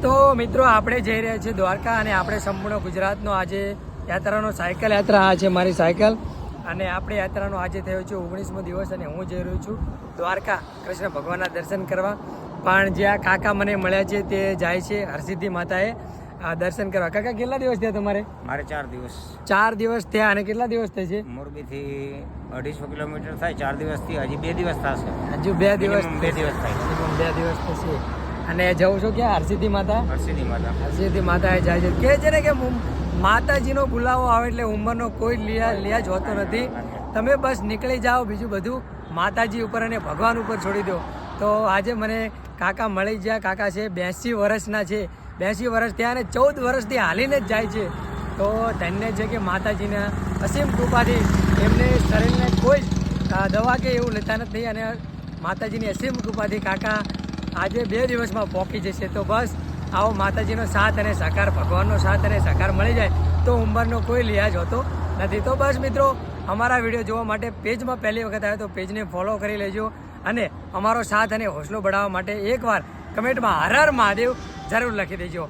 તો મિત્રો આપણે જઈ રહ્યા છીએ દ્વારકા અને આપણે સંપૂર્ણ ગુજરાતનો આજે યાત્રાનો સાયકલ યાત્રા આ છે મારી સાયકલ અને આપણે યાત્રાનો આજે થયો છે 19મો દિવસ અને હું જઈ રહ્યો છું દ્વારકા કૃષ્ણ ભગવાનના દર્શન કરવા. પણ જ્યાં કાકા મને મળ્યા છે તે જાય છે હરસિદ્ધિ માતાએ દર્શન કરવા. કાકા કેટલા દિવસ થયા તમારે? મારે 4 દિવસ. 4 દિવસ થયા. અને કેટલા દિવસ થાય છે? મોરબીથી 250 કિલોમીટર થાય. 4 દિવસથી હજી 2 દિવસ થશે. હજુ 2 દિવસ 2 દિવસ થાય. 2 દિવસ થશે. અને જવું છો ક્યાં? હરસિદ્ધિ માતા. હરસિદ્ધિ માતાએ જાય છે. કહે છે ને કે માતાજીનો બોલાવો આવે એટલે ઉંમરનો કોઈ લિયાજ હોતો નથી. તમે બસ નીકળી જાઓ, બીજું બધું માતાજી ઉપર અને ભગવાન ઉપર છોડી દો. તો આજે મને કાકા મળી ગયા. કાકા છે 82 વર્ષના છે. 82 વર્ષ થયા અને 14 વર્ષથી હાલીને જ જાય છે. તો ધન્ય છે કે માતાજીના અસીમ કૃપાથી એમને શરીરને કોઈ દવા કે એવું લેતા નથી અને માતાજીની અસીમ કૃપાથી કાકા આજે 2 દિવસમાં પહોંચી જશે. તો બસ આવો માતાજીનો સાથ અને સહકાર, ભગવાનનો સાથ અને સહકાર મળી જાય તો ઉંમરનો કોઈ લિહાજ હોતો નથી. તો બસ મિત્રો, અમારા વિડીયો જોવા માટે પેજમાં પહેલી વખત આવે તો પેજને ફોલો કરી લેજો અને અમારો સાથ અને હોસલો बढ़ાવવા માટે એકવાર કમેન્ટમાં હર હર મહાદેવ જરૂર લખી દેજો.